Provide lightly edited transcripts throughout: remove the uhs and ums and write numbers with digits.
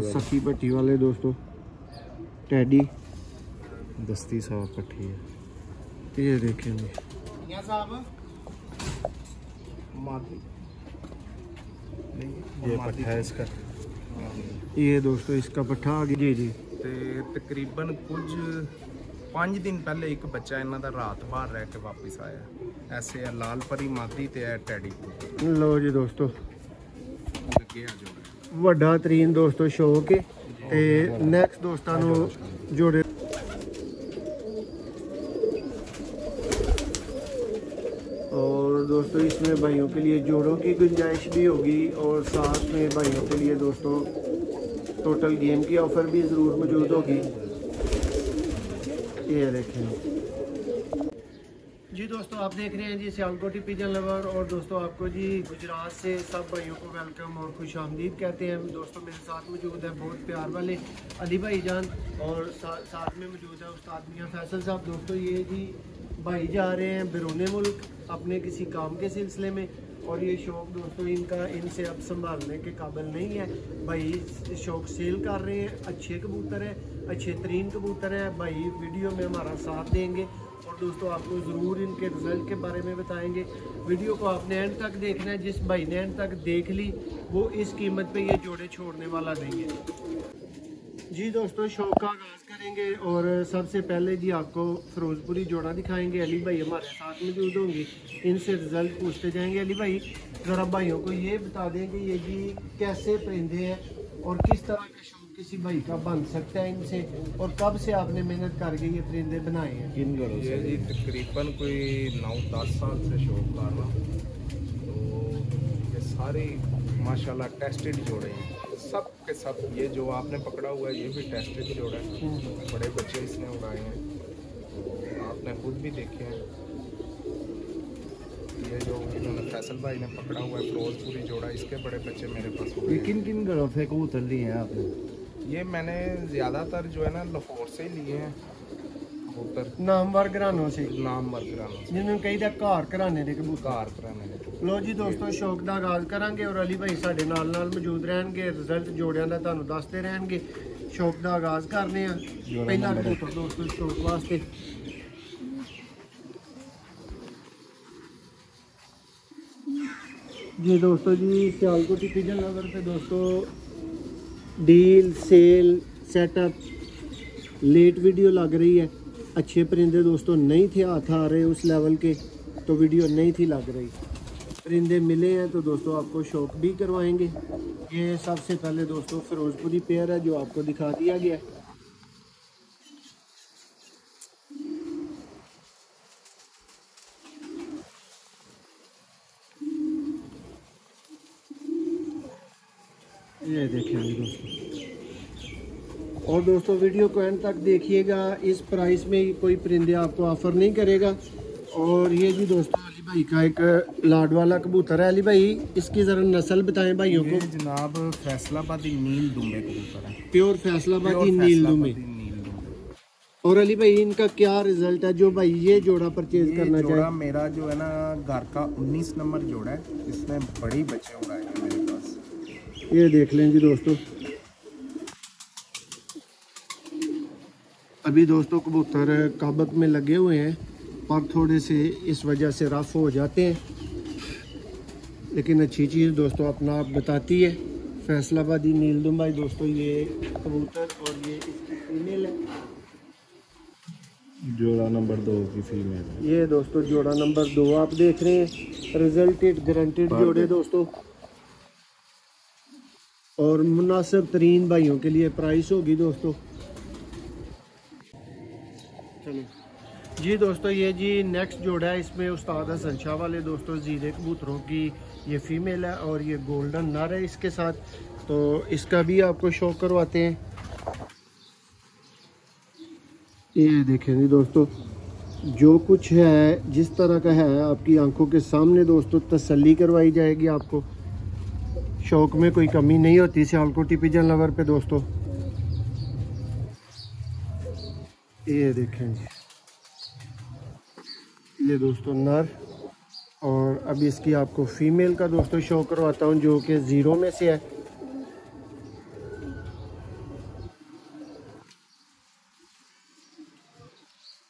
सखी पट्टी वाले दोस्तों, टैडी दस्ती साहब पट्टी है। ये देखें जी, ये पट्टा है इसका। ये दोस्तों इसका पट्ठा आ गया जी जी। ते तकरीबन कुछ 5 दिन पहले एक बच्चा इन्हों का रात बाहर रह के वापस आया। ऐसे है लाल परी मादी ते है टैडी। लो जी दोस्तों, वड्डा तरीन दोस्तों शौक है। ते नेक्स्ट दोस्तों जोड़े और दोस्तों इसमें भाइयों के लिए जोड़ों की गुंजाइश भी होगी और साथ में भाइयों के लिए दोस्तों टोटल गेम की ऑफ़र भी ज़रूर मौजूद होगी। ये देखें जी दोस्तों, आप देख रहे हैं जी सियालकोटी पिजन लवर। और दोस्तों आपको जी गुजरात से सब भाइयों को वेलकम और खुश आमदीद कहते हैं। दोस्तों मेरे साथ मौजूद है बहुत प्यार वाले अली भाई जान और साथ में मौजूद है उस्ताद मियां फैसल साहब। दोस्तों ये जी भाई जा रहे हैं बैरून मुल्क अपने किसी काम के सिलसिले में और ये शौक़ दोस्तों इनका इनसे अब संभालने के काबिल नहीं है। भाई शौक़ सेल कर रहे हैं, अच्छे कबूतर है, अच्छे तरीन कबूतर है। भाई वीडियो में हमारा साथ देंगे और दोस्तों आपको ज़रूर इनके रिज़ल्ट के बारे में बताएंगे। वीडियो को आपने एंड तक देखना है। जिस भाई ने एंड तक देख ली वो इस कीमत पे ये जोड़े छोड़ने वाला नहीं है जी। दोस्तों शौक़ का आगाज़ करेंगे और सबसे पहले जी आपको फिरोजपुरी जोड़ा दिखाएंगे। अली भाई हमारे साथ मौजूद होंगे, इनसे रिज़ल्ट पूछते जाएंगे। अली भाई ज़रा भाइयों को ये बता दें कि ये जी कैसे परिंदे हैं और किस तरह का शौक़ किसी भाई का बन सकता है इनसे और कब से आपने मेहनत करके ये परिंदे बनाए हैं? किन घरों से? जी तकरीबन कोई 9-10 साल से शौक़ कर रहा हूँ। तो ये सारे माशाल्लाह टेस्टेड जोड़े हैं, सब के सब। ये जो आपने पकड़ा हुआ है ये भी टेस्टेड जोड़ा है, बड़े बच्चे इसने उड़ाए हैं, आपने खुद भी देखे हैं। ये जो इन्होंने फैसल भाई ने पकड़ा हुआ है फिरोजपुरी जोड़ा, इसके बड़े बच्चे मेरे पास हुए। किन किन घरों से कबूतर लिए हैं आपने? ये मैंने ज़्यादातर जो है ना लाहौर से ही लिए हैं कबूतर, नामवर घरानों से, नामवर घरानों से, जिन्होंने कई घर घराने के कबूतर कार कराने के। लो जी दोस्तों शौक़ का आगाज़ करांगे और अली भाई साढ़े नाल मौजूद रहेंगे, रिजल्ट जोड़ियां दा तुहानू दसदे रहेंगे। शौक़ का आगाज़ करने पहला कबूतर दोस्तों शौक़ वास्ते जी। दोस्तों जी सियालकोटी पिजन लवर पे दोस्तों deal sale setup late video लग रही है। अच्छे परिंदे दोस्तों नहीं थे हाथ आ रहे उस लेवल के, तो वीडियो नहीं थी लग रही। परिंदे मिले हैं तो दोस्तों आपको शौक़ भी करवाएंगे। ये सबसे पहले दोस्तों फिरोजपुरी पेयर है जो आपको दिखा दिया गया है। ये देखें दोस्तों, और दोस्तों वीडियो को एंड तक देखिएगा। इस प्राइस में कोई परिंदे आपको ऑफ़र नहीं करेगा। और ये जी दोस्तों अली भाई का एक लाड वाला कबूतर है। अली भाई इसकी ज़रा नस्ल बताएं भाइयों को। जनाब फैसलाबादी नील दुम्बे कबूतर है, प्योर फैसलाबादी नील दुम्बे। और अली भाई इनका क्या रिजल्ट है जो भाई ये जोड़ा परचेज करना चाहिए? मेरा जो है ना घर का 19 नंबर जोड़ा है, इसमें बड़ी बच्चे उड़ाए हैं मेरे पास। ये देख लें जी दोस्तों, अभी दोस्तों कबूतर काबक में लगे हुए हैं और थोड़े से इस वजह से रफ हो जाते हैं, लेकिन अच्छी चीज़ दोस्तों अपना आप बताती है। फैसलाबादी नील दुम्बे दोस्तों ये कबूतर और ये इसकी फीमेल है, जोड़ा नंबर 2 की फीमेल है। ये दोस्तों जोड़ा नंबर 2 आप देख रहे हैं। रिजल्टेड गारंटेड जोड़े दोस्तों और मुनासिब तरीन भाइयों के लिए प्राइस होगी दोस्तों। चलो जी दोस्तों, ये जी नेक्स्ट जोड़ा है। इसमें उस्ताद हसन शाह वाले दोस्तों जीरे कबूतरों की ये फीमेल है और ये गोल्डन नर है इसके साथ, तो इसका भी आपको शो करवाते हैं। ये देखें जी दोस्तों, जो कुछ है जिस तरह का है आपकी आंखों के सामने दोस्तों तसल्ली करवाई जाएगी। आपको शौक में कोई कमी नहीं होती सियालकोटी पिजन लवर पे दोस्तों। ये देखें जी, ये दोस्तों नर, और अभी इसकी आपको फीमेल का दोस्तों शो करवाता हूँ जो कि 0 में से है।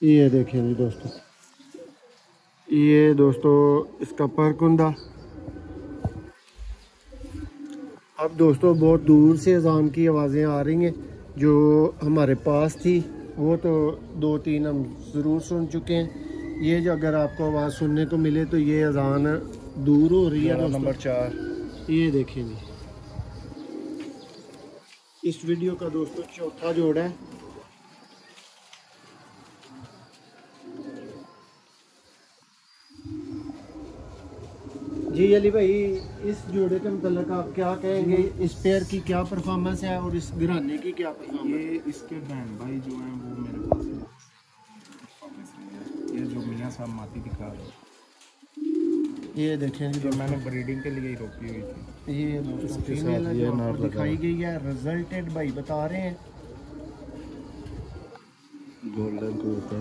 ये देखें जी दोस्तों, ये दोस्तों इसका परकुंदा। अब दोस्तों बहुत दूर से अजान की आवाज़ें आ रही हैं, जो हमारे पास थी वो तो 2-3 हम ज़रूर सुन चुके हैं। ये जो अगर आपको आवाज़ सुनने को मिले तो ये अजान दूर हो रही है। नंबर 4 ये देखें जी, इस वीडियो का दोस्तों चौथा जोड़ा है। जी अली भाई, इस जोड़े के मतलब आप क्या कहेंगे, इस पेयर की क्या परफॉर्मेंस है और इस घराने की क्या परफॉर्मेंस? ये इसके बहन भाई जो हैं वो मेरे पास है। ये जो मियाँ साहब माती दिखा रहे हैं, ये देखें जो मैंने ब्रीडिंग के लिए ही रोकी हुई थी। ये फीमेल है जो आपको दिखाई गई है, रिजल्टेड भाई बता रहे हैं गोल्डन के ऊपर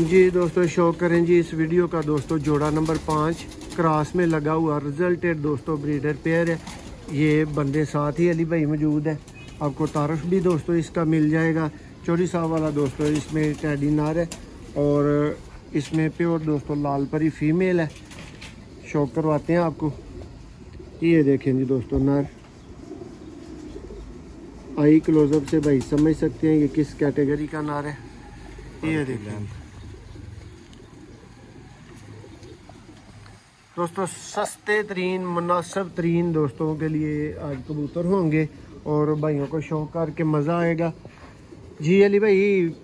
जी। दोस्तों शौक करें जी इस वीडियो का दोस्तों जोड़ा नंबर 5 क्रॉस में लगा हुआ रिजल्टेड दोस्तों ब्रीडर पेयर है। ये बंदे साथ ही अली भाई मौजूद है, आपको तारफ भी दोस्तों इसका मिल जाएगा। चौरी साहब वाला दोस्तों इसमें टैडी नर है और इसमें प्योर दोस्तों लाल परी फीमेल है। शौक करवाते हैं आपको। ये देखें जी दोस्तों नर, आई क्लोजअप से भाई समझ सकते हैं ये किस कैटेगरी का नर है। ये देखें दोस्तों, सस्ते तरीन मुनासिब तरीन दोस्तों के लिए आज कबूतर होंगे और भाइयों को शौक करके मज़ा आएगा। जी अली भाई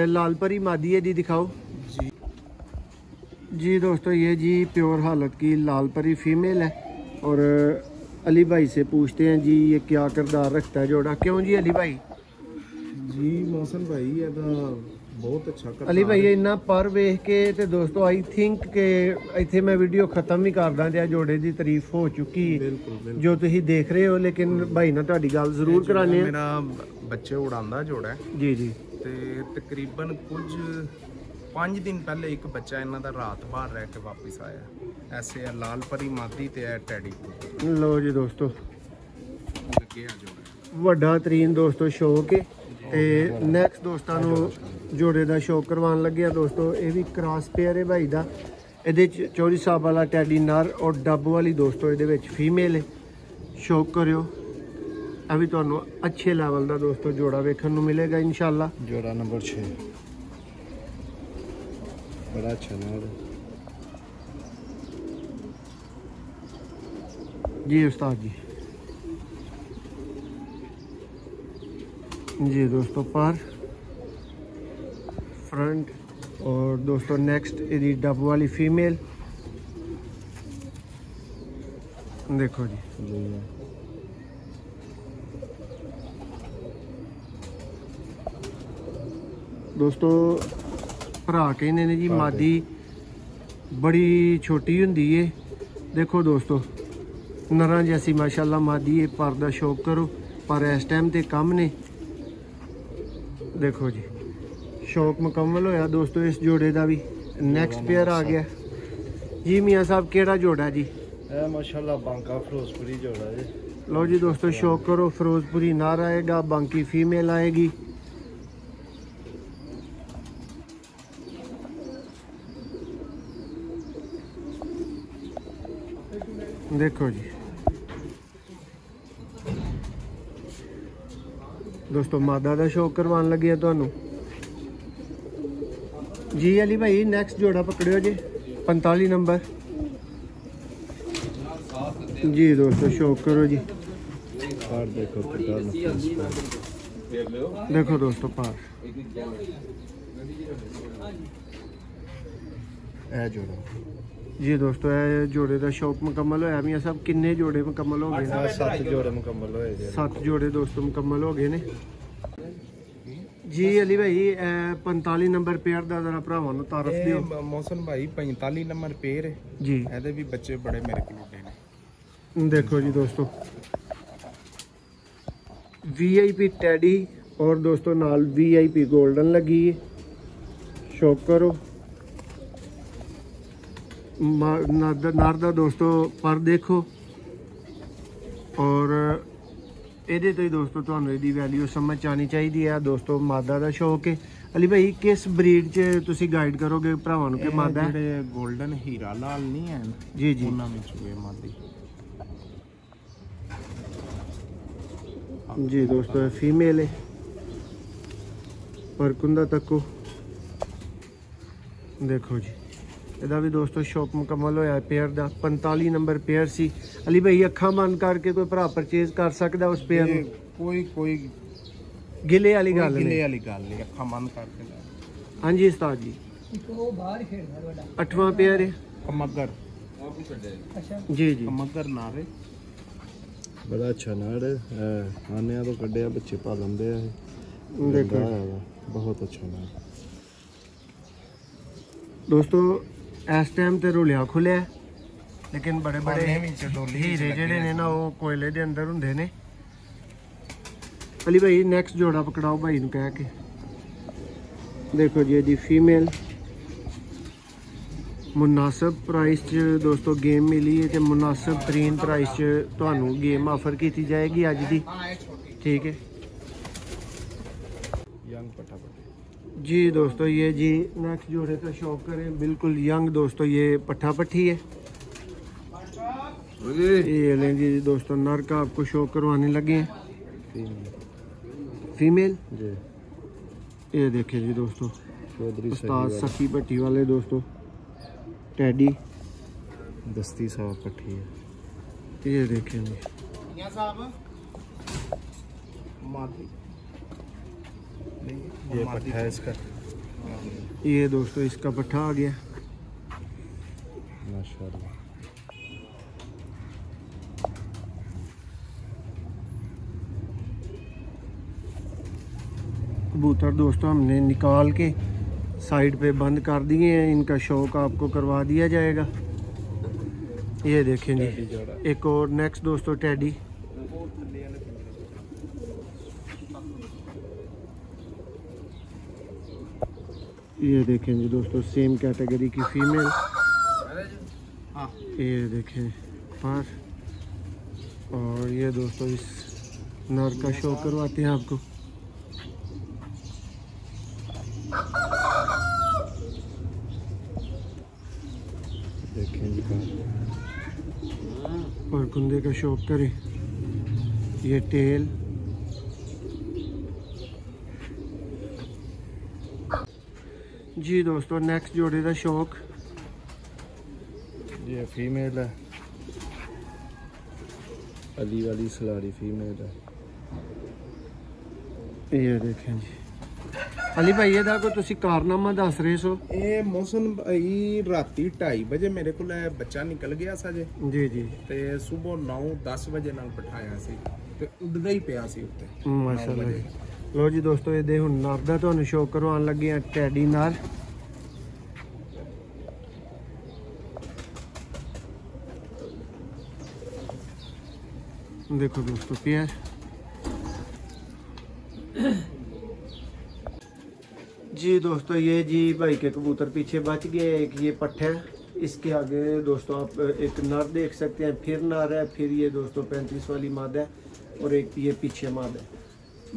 लाल परी मादी है जी, दिखाओ जी। जी दोस्तों ये जी प्योर हालत की लाल परी फीमेल है और अली भाई से पूछते हैं जी ये क्या किरदार रखता है जोड़ा, क्यों जी अली भाई? जी मोहसन भाई ये बहुत अच्छा करता अली भाई इन्ना पर वेख के ते दोस्तों आई थिंक के इत्थे मैं वीडियो खत्म ही कर दा ते जोड़े दी तारीफ हो चुकी बिल्कुल जो तुसी देख रहे हो, लेकिन भाई ना तुहाडी गल जरूर कराने मेरा बच्चे उड़ांदा जोड़ा है जी जी। ते तकरीबन कुछ 5 दिन पहले एक बच्चा इन्हां दा रात बाहर रह के वापस आया। ऐसे है लाल परी मादी ते है टैडी। लो जी दोस्तों लगे आ जोड़ा ਵੱਡਾ ਤਰੀਨ ਦੋਸਤੋ ਸ਼ੌਕ ਹੈ ਤੇ ਨੈਕਸਟ ਦੋਸਤਾਂ ਨੂੰ ਜੋੜੇ ਦਾ ਸ਼ੌਕ ਕਰਵਾਉਣ ਲੱਗਿਆ ਦੋਸਤੋ। ਇਹ ਵੀ ਕ੍ਰਾਸ ਪੇਅਰ ਹੈ ਭਾਈ ਦਾ, ਇਹਦੇ ਚ ਚੌਰੀ ਸਾਹਿਬ ਵਾਲਾ ਟੈਡੀ ਨਰ ਔਰ ਡੱਬ ਵਾਲੀ ਦੋਸਤੋ ਇਹਦੇ ਵਿੱਚ ਫੀਮੇਲ ਹੈ। ਸ਼ੌਕ ਕਰਿਓ, ਇਹ ਵੀ ਤੁਹਾਨੂੰ ਅੱਛੇ ਲੈਵਲ ਦਾ ਦੋਸਤੋ ਜੋੜਾ ਵੇਖਣ ਨੂੰ ਮਿਲੇਗਾ ਇਨਸ਼ਾਅੱਲਾ। जोड़ा नंबर 6 बड़ा अच्छा नर जी उस्ताद जी। जी दोस्तों पर फ्रंट और दोस्तों नेक्स्ट यदि डब वाली फीमेल देखो जी। दोस्तों भरा कहने ने जी मादी बड़ी छोटी हुंदी है। देखो दोस्तों नरां जैसी माशाल्लाह मादी है, पर दा शौक करो पर इस टाइम ते कम ने। देखो जी शौक मुकम्मल होया दोस्तों इस जोड़े का भी। नेक्स्ट पेयर आ गया जी। मियाँ साहब केड़ा जोड़ा जी? माशाल्लाह बांका फिरोजपुरी जोड़ा है। लो जी दोस्तों शौक करो, फिरोजपुरी नार आएगा, बांकी फीमेल आएगी। देखो जी दोस्तों मादा का शौक करवान लगे तुहानू जी। अली भाई नेक्स्ट जोड़ा पकड़ियो जी 45 नंबर जी। दोस्तों शौक करो जी, देखो दोस्तों पार जोड़ा जी। दोस्तों ये जोड़े का शौक मुकम्मल होया। मियां साहब किन्ने जोड़े मुकम्मल हो गए? 7 जोड़े मुकम्मल होए। 7 जोड़े दोस्तों मुकम्मल हो गए ने जी। अली भाई 45 नंबर पेयर का जरा भरावां नूं तारफ दिओ। मौसम भाई 45 नंबर पेयर है जी। ਇਹਦੇ भी बच्चे बड़े मेरे को ने। देखो जी दोस्तों VIP टैडी और दोस्तों नाल VIP गोल्डन लगी है। शौक करो नर दा दोस्तों पर देखो और ਇਹਦੇ ਤੋਂ ਹੀ ਦੋਸਤੋ ਤੁਹਾਨੂੰ ਇਹਦੀ ਵੈਲਿਊ ਸਮਝ ਆਣੀ ਚਾਹੀਦੀ ਹੈ। ਦੋਸਤੋ ਮਾਦਾ ਦਾ ਸ਼ੌਕ ਹੈ। ਅਲੀ ਭਾਈ ਕਿਸ ਬਰੀਡ 'ਚ ਤੁਸੀਂ ਗਾਈਡ ਕਰੋਗੇ ਭਰਾਵਾਂ ਨੂੰ ਕਿ ਮਾਦਾ ਹੈ? ਜਿਹੜੇ 골ਡਨ ਹੀਰਾ ਲਾਲ ਨਹੀਂ ਹੈ ਜੀ ਜੀ, ਉਹਨਾਂ ਵਿੱਚ ਇਹ ਮਾਦੀ ਜੀ ਦੋਸਤੋ ਇਹ ਫੀਮੇਲ ਹੈ। ਪਰ ਕੁੰਦਾ ਤੱਕੋ ਦੇਖੋ ਜੀ, ਇਹਦਾ ਵੀ ਦੋਸਤੋ ਸ਼ੌਕ ਮੁਕੰਮਲ ਹੋਇਆ ਪੇਅਰ ਦਾ। 45 ਨੰਬਰ ਪੇਅਰ ਸੀ। ਅਲੀ ਭਾਈ ਅੱਖਾਂ ਬੰਦ ਕਰਕੇ ਕੋਈ ਭਰਾ ਪਰਚੇਜ਼ ਕਰ ਸਕਦਾ ਉਸ ਪੇਅਰ ਨੂੰ? ਕੋਈ ਗਿਲੇ ਵਾਲੀ ਗੱਲ ਗਿਲੇ ਨਹੀਂ। ਵਾਲੀ ਗੱਲ ਨਹੀਂ, ਅੱਖਾਂ ਬੰਦ ਕਰਕੇ ਲੈ। ਹਾਂਜੀ ਉਸਤਾਦ ਜੀ, ਉਹ ਬਾਹਰ ਖੇਡਦਾ ਤੁਹਾਡਾ 8ਵਾਂ ਪੇਅਰ ਹੈ। ਕਮਗਰ ਅੱਛਾ ਜੀ ਜੀ, ਕਮਗਰ ਨਾਰੇ बड़ा अच्छा नाड़ है, आने तो कड्डे बच्चे पालन दे देखो बहुत अच्छा नाड़। दोस्तों इस टाइम तो रुलिया खुलिया, लेकिन बड़े बड़े हीरे जेडे ने ना वो कोयले दे अंदर हुंदे ने। अली भाई नेक्स्ट जोड़ा पकड़ाओ भाई नूं कह के। देखो जी जी फीमेल मुनासिब प्राइस च दोस्तों गेम मिली है तो मुनासिब तरीन प्राइस च तुहानू गेम ऑफर की जाएगी अज दी, ठीक है यंग पट्टा जी। दोस्तों ये जी नेक्स्ट जोड़े का शौक करें, बिल्कुल यंग दोस्तों ये पट्ठा पट्ठी है। ये लें जी दोस्तों नर का आपको शौक करवाने लगे हैं, फीमेल जी। ये देखें जी दोस्तों चौधरी उस्ताद सखी भट्टी वाले दोस्तों टैडी दस्ती साहब पट्टी है। ये देखें जी मादी ये पट्टा है इसका ये दोस्तों इसका पट्ठा आ गया। माशाल्लाह। कबूतर दोस्तों हमने निकाल के साइड पे बंद कर दिए हैं, इनका शौक आपको करवा दिया जाएगा। ये देखें जी एक और नेक्स्ट दोस्तों टैडी। ये देखें जी दोस्तों सेम कैटेगरी की फीमेल। ये देखें पर, और ये दोस्तों इस नर का शौक करवाते हैं आपको। देखें जी और कुंदे का शौक करें। ये टेल जी दोस्तों नेक्स्ट जोड़े का शौक। ये फीमेल है, अली वाली सलारी फीमेल है। ये देखें जी अली भाई ਇਹਦਾ ਕੋਈ ਤੁਸੀਂ ਕਾਰਨਾਮਾ ਦੱਸ ਰਹੇ ਸੋ? ਇਹ ਮੌਸਮ ਭਾਈ ਰਾਤੀ 2:30 ਵਜੇ ਮੇਰੇ ਕੋਲ ਬੱਚਾ ਨਿਕਲ ਗਿਆ ਸੀ ਜੇ ਜੀ ਜੀ ਤੇ ਸਵੇਰ 9-10 ਵਜੇ ਨਾਲ ਬਿਠਾਇਆ ਸੀ ਤੇ ਉੱਡਦਾ ਹੀ ਪਿਆ ਸੀ ਉੱਤੇ। ਮਾਸ਼ਾਅੱਲਾ ਜੀ। ਲੋ ਜੀ ਦੋਸਤੋ ਇਹਦੇ ਹੁਣ ਨਰ ਦਾ ਤੁਹਾਨੂੰ ਸ਼ੌਕ ਕਰਵਾਉਣ ਲੱਗੇ ਆ ਟੈਡੀ ਨਰ। देखो दोस्तों पेयर जी दोस्तों ये जी भाई के कबूतर पीछे बच गए। एक ये पट्ठा है, इसके आगे दोस्तों आप एक नर देख सकते हैं, फिर नर है, फिर ये दोस्तों 35 वाली मादा है और एक ये पीछे मादा है।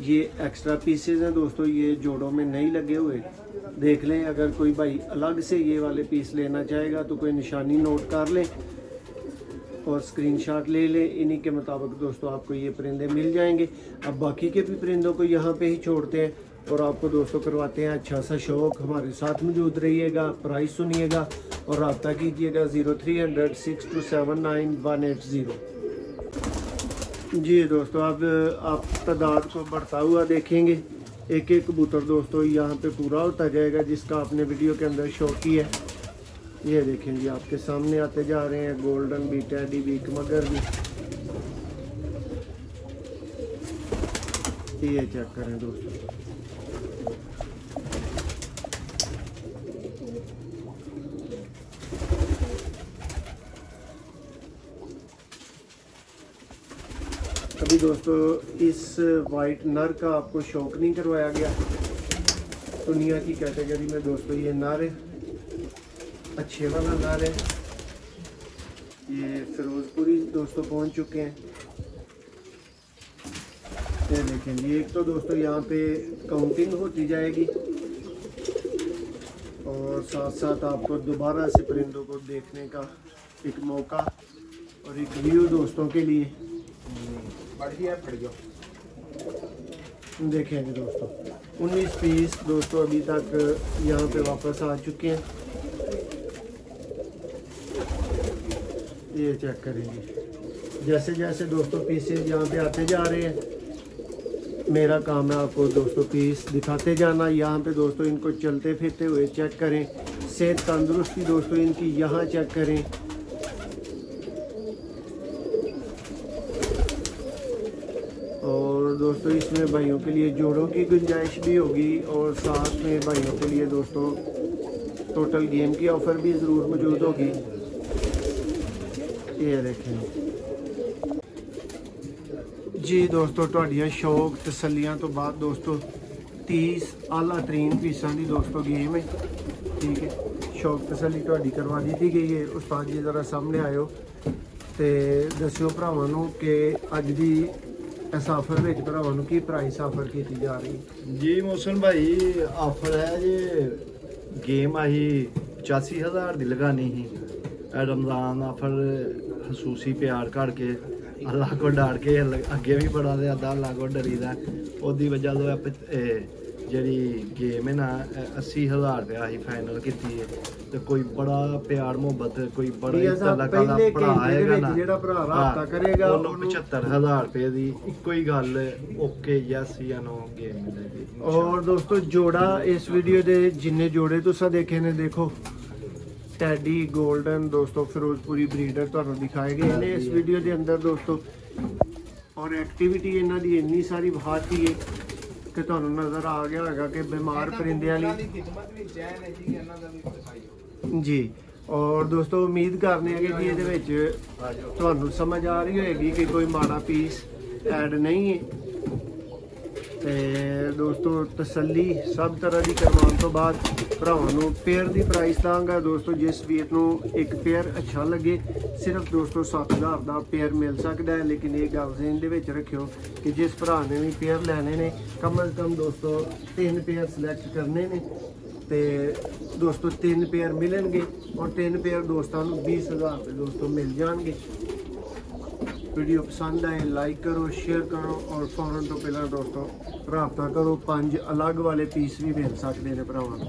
ये एक्स्ट्रा पीसेज हैं दोस्तों, ये जोड़ों में नहीं लगे हुए। देख लें अगर कोई भाई अलग से ये वाले पीस लेना चाहेगा तो कोई निशानी नोट कर लें और स्क्रीनशॉट ले लें। इन्हीं के मुताबिक दोस्तों आपको ये परिंदे मिल जाएंगे। अब बाकी के भी परिंदों को यहाँ पे ही छोड़ते हैं और आपको दोस्तों करवाते हैं अच्छा सा शौक। हमारे साथ मौजूद रहिएगा, प्राइस सुनिएगा और रब्ता कीजिएगा 0300 6279 180। जी दोस्तों अब आप तादाद को बढ़ता हुआ देखेंगे। एक एक कबूतर दोस्तों यहाँ पे पूरा होता जाएगा जिसका आपने वीडियो के अंदर शौक किया है। ये देखें जी आपके सामने आते जा रहे हैं गोल्डन भी, टैडी भी, कमगर भी। ये चेक करें दोस्तों। अभी दोस्तों इस वाइट नर का आपको शौक नहीं करवाया गया। दुनिया की कैटेगरी में दोस्तों ये नर है, अच्छे वाला नर है। ये फिरोजपुरी दोस्तों पहुंच चुके हैं। ये देखें जी, एक तो दोस्तों यहाँ पे काउंटिंग होती जाएगी और साथ साथ आपको दोबारा से परिंदों को देखने का एक मौका और एक व्यू दोस्तों के लिए। देखें जी दोस्तों, 19 पीस दोस्तों अभी तक यहाँ पे वापस आ चुके हैं। ये चेक करेंगे, जैसे जैसे दोस्तों पीसेज यहाँ पे आते जा रहे हैं, मेरा काम है आपको दोस्तों पीस दिखाते जाना। यहाँ पे दोस्तों इनको चलते फिरते हुए चेक करें, सेहत तंदुरुस्ती दोस्तों इनकी यहाँ चेक करें। और दोस्तों इसमें भाइयों के लिए जोड़ों की गुंजाइश भी होगी और साथ में भाइयों के लिए दोस्तों टोटल गेम की ऑफ़र भी ज़रूर मौजूद होगी। ये देखें जी दोस्तों, ਤੁਹਾਡੀਆਂ शौक तसलियां तो बाद दोस्तों 30 आला तरीन पीसा की दोस्तों गेम है। ठीक है, शौक तसली ਤੁਹਾਡੀ करवा दी गई है। उस्ताद जी ज़रा सामने आयो तो दस्यो भरावां नूं कि अज दी इस आफर में भरावां नूं की प्राइस आफर की जा रही जी। मोहसिन भाई आफर है जी, गेम अही 85,000 दी लगानी ही। रमज़ान आफर खसूसी प्यार करके अल्लाह को डर के अगे भी बड़ा दे अद्धा अल्लाह को डरीदा। ओदी वजह तो जी गेम है ना 80,000 रुपया ही फाइनल की है। तो कोई बड़ा प्यार मुहब्बत कोई बड़ा भरा आएगा ना, 75,000 रुपये की इको ही गल ओके यस या नो गेम मिलेगी। और दोस्तों जोड़ा इस वीडियो के जिन्ने जोड़े तुसा देखे ने, देखो टैडी गोल्डन दोस्तों फिरोजपुरी ब्रीडर तुहानू दिखाए गए हैं इस वीडियो के अंदर दोस्तों। और एक्टिविटी इन्हां दी इन्नी सारी बढ़ाती है कि तुहानू नज़र आ गया होगा कि बीमार परिंदे वाली जी। और दोस्तों उम्मीद करने हैं कि जी इहदे विच तुहानू समझ आ रही होएगी कि कोई माड़ा पीस ऐड नहीं है। ते दोस्तों तसल्ली सब तरह की करवाने तो बाद भरावां नूं पेयर की प्राइस दांगा दोस्तों। जिस वीर नूं एक पेयर अच्छा लगे सिर्फ दोस्तों 7,000 का पेयर मिल सकता है। लेकिन ये गल ज़हन दे विच रखियो कि जिस भरा ने भी पेयर लैने ने कम अज़ कम दोस्तों 3 पेयर सिलेक्ट करने ने ते दोस्तों 3 पेयर मिलेंगे और 3 पेयर दोस्तों नूं 20,000 रुपये दोस्तों मिल जाएंगे। वीडियो पसंद आए लाइक करो, शेयर करो और फौरन तो पहला दोस्तों रब्ता करो। 5 अलग वाले पीस भी मिल सकते हैं भरावां नूं।